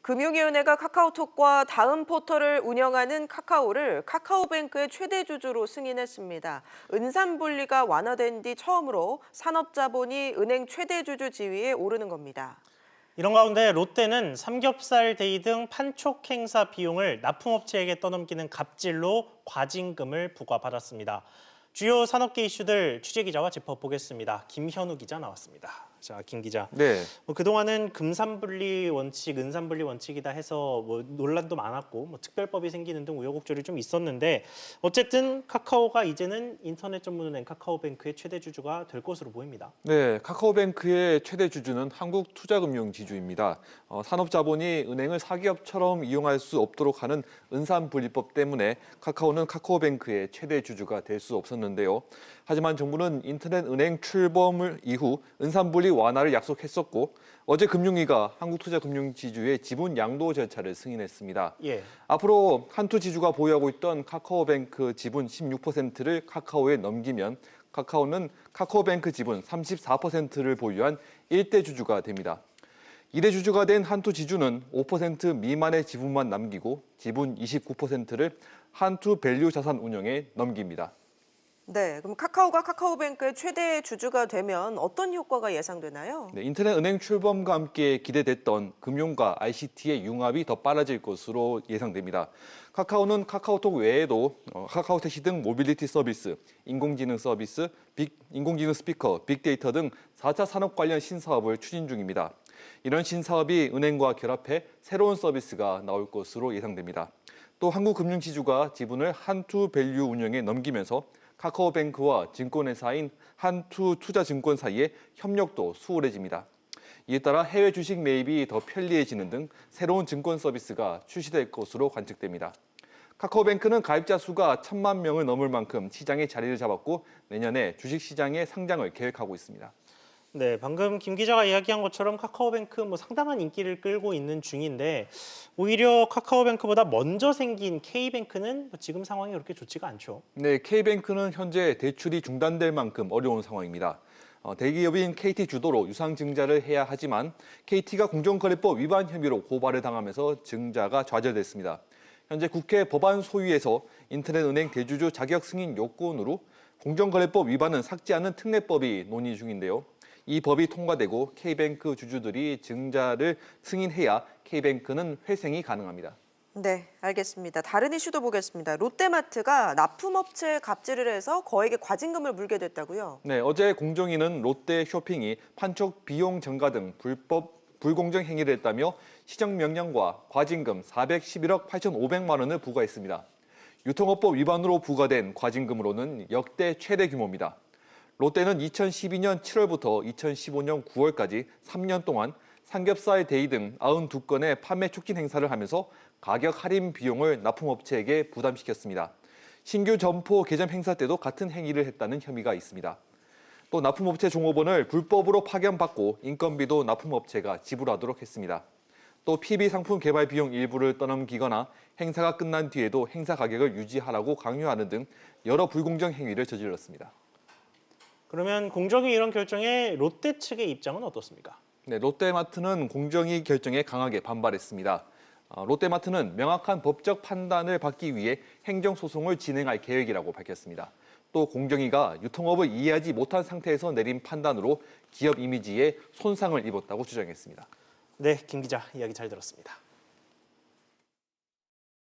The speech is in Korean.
금융위원회가 카카오톡과 다음 포털을 운영하는 카카오를 카카오뱅크의 최대 주주로 승인했습니다. 은산분리가 완화된 뒤 처음으로 산업자본이 은행 최대 주주 지위에 오르는 겁니다. 이런 가운데 롯데는 삼겹살 데이 등 판촉 행사 비용을 납품업체에게 떠넘기는 갑질로 과징금을 부과받았습니다. 주요 산업계 이슈들 취재기자와 짚어보겠습니다. 김현우 기자 나왔습니다. 자, 김 기자. 네. 그동안은 금산분리 원칙, 은산분리 원칙이다 해서 논란도 많았고 특별법이 생기는 등 우여곡절이 좀 있었는데 어쨌든 카카오가 이제는 인터넷 전문은행 카카오뱅크의 최대 주주가 될 것으로 보입니다. 네, 카카오뱅크의 최대 주주는 한국투자금융지주입니다. 산업자본이 은행을 사기업처럼 이용할 수 없도록 하는 은산분리법 때문에 카카오는 카카오뱅크의 최대 주주가 될 수 없었는데요. 하지만 정부는 인터넷 은행 출범을 이후 은산분리 완화를 약속했었고 어제 금융위가 한국투자금융지주의 지분 양도 절차를 승인했습니다. 예. 앞으로 한투 지주가 보유하고 있던 카카오뱅크 지분 16%를 카카오에 넘기면 카카오는 카카오뱅크 지분 34%를 보유한 1대 주주가 됩니다. 2대 주주가 된 한투 지주는 5% 미만의 지분만 남기고 지분 29%를 한투 밸류 자산 운용에 넘깁니다. 네, 그럼 카카오가 카카오뱅크의 최대 주주가 되면 어떤 효과가 예상되나요? 네, 인터넷 은행 출범과 함께 기대됐던 금융과 ICT의 융합이 더 빨라질 것으로 예상됩니다. 카카오는 카카오톡 외에도 카카오 택시 등 모빌리티 서비스, 인공지능 서비스, 인공지능 스피커, 빅데이터 등 4차 산업 관련 신사업을 추진 중입니다. 이런 신사업이 은행과 결합해 새로운 서비스가 나올 것으로 예상됩니다. 또 한국금융지주가 지분을 한투 밸류 운용에 넘기면서 카카오뱅크와 증권회사인 한투투자증권 사이의 협력도 수월해집니다. 이에 따라 해외 주식 매입이 더 편리해지는 등 새로운 증권 서비스가 출시될 것으로 관측됩니다. 카카오뱅크는 가입자 수가 1,000만 명을 넘을 만큼 시장에 자리를 잡았고 내년에 주식시장의 상장을 계획하고 있습니다. 네, 방금 김 기자가 이야기한 것처럼 카카오뱅크 상당한 인기를 끌고 있는 중인데 오히려 카카오뱅크보다 먼저 생긴 K뱅크는 지금 상황이 그렇게 좋지가 않죠. 네, K뱅크는 현재 대출이 중단될 만큼 어려운 상황입니다. 대기업인 KT 주도로 유상증자를 해야 하지만 KT가 공정거래법 위반 혐의로 고발을 당하면서 증자가 좌절됐습니다. 현재 국회 법안 소위에서 인터넷 은행 대주주 자격 승인 요건으로 공정거래법 위반은 삭제하는 특례법이 논의 중인데요. 이 법이 통과되고 K뱅크 주주들이 증자를 승인해야 K뱅크는 회생이 가능합니다. 네, 알겠습니다. 다른 이슈도 보겠습니다. 롯데마트가 납품업체에 갑질을 해서 거액의 과징금을 물게 됐다고요? 네, 어제 공정위는 롯데쇼핑이 판촉 비용 증가 등 불공정 행위를 했다며 시정명령과 과징금 411억 8,500만 원을 부과했습니다. 유통업법 위반으로 부과된 과징금으로는 역대 최대 규모입니다. 롯데는 2012년 7월부터 2015년 9월까지 3년 동안 삼겹살 데이 등 92건의 판매 촉진 행사를 하면서 가격 할인 비용을 납품업체에게 부담시켰습니다. 신규 점포 개점 행사 때도 같은 행위를 했다는 혐의가 있습니다. 또 납품업체 종업원을 불법으로 파견받고 인건비도 납품업체가 지불하도록 했습니다. 또 PB 상품 개발 비용 일부를 떠넘기거나 행사가 끝난 뒤에도 행사 가격을 유지하라고 강요하는 등 여러 불공정 행위를 저질렀습니다. 그러면 공정위 이런 결정에 롯데 측의 입장은 어떻습니까? 네, 롯데마트는 공정위 결정에 강하게 반발했습니다. 롯데마트는 명확한 법적 판단을 받기 위해 행정소송을 진행할 계획이라고 밝혔습니다. 또 공정위가 유통업을 이해하지 못한 상태에서 내린 판단으로 기업 이미지에 손상을 입었다고 주장했습니다. 네, 김 기자 이야기 잘 들었습니다.